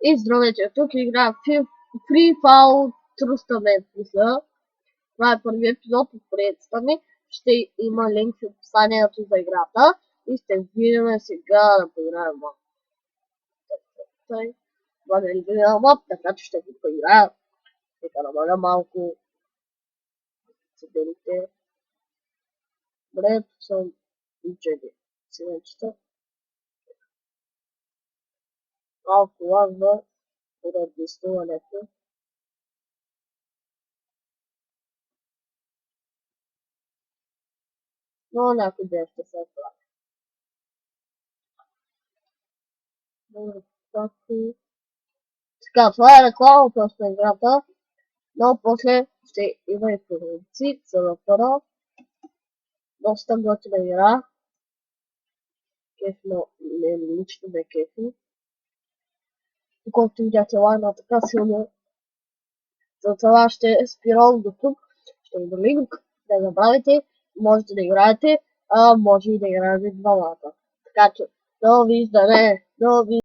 И здравейте, тук играя Free Fall Trustament, мисля. Това е първият епизод от поредицата ми. Ще има линк в описанието за играта. И ще видим сега да поиграем в Vanilla Map, така че ще го поиграя. Нека намаля малко цибелите. Добре, тук съм учени силенчета. Малко лагва поради стуването. Но някой ден ще се оправи. Така, това е реклама просто играта, но после ще има и продукции за напора. Доста готина игра. Кефно, не лично ме кефи. Колкото видяте лайна така силно. Затова ще спирам до тук. Ще ви до линк, да забравите, можете да играете, а може и да играете двамата. Така че, до виждане, до виждане.